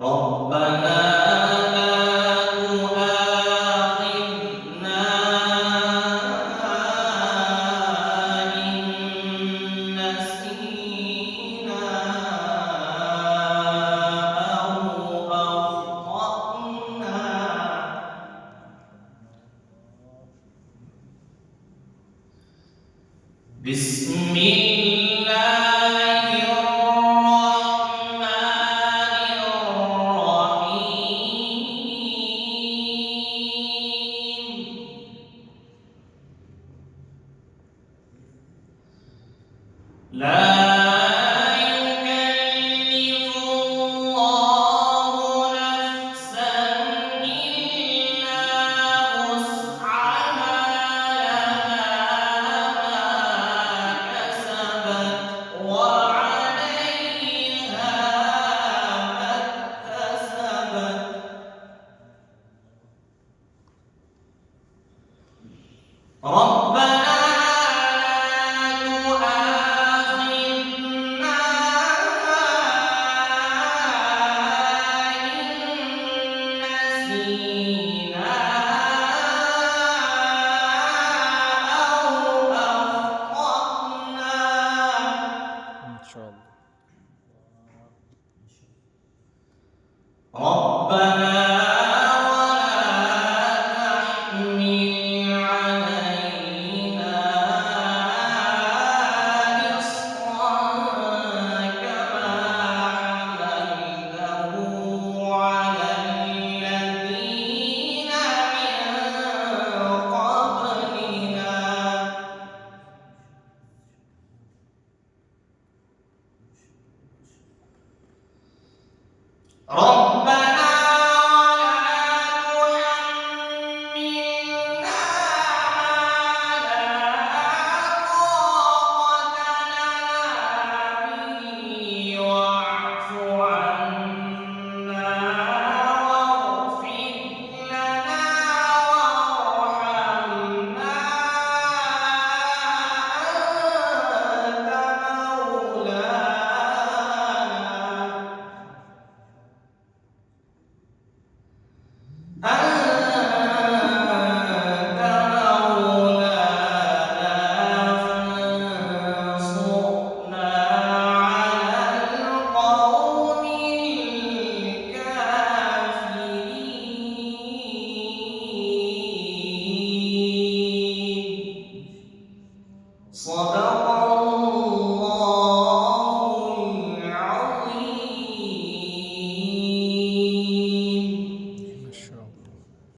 ربنا لا تؤاخذنا إن نسينا أو أخطأنا. بسم الله الرحمن الرحيم. لا يكلف الله نفسا إلا وسعها، لها ما كسبت وعليها ما اكتسبت. ربنا إن شاء الله. ربنا ولا تحمل علينا إصرا كما حملته على الذين من قبلنا. رب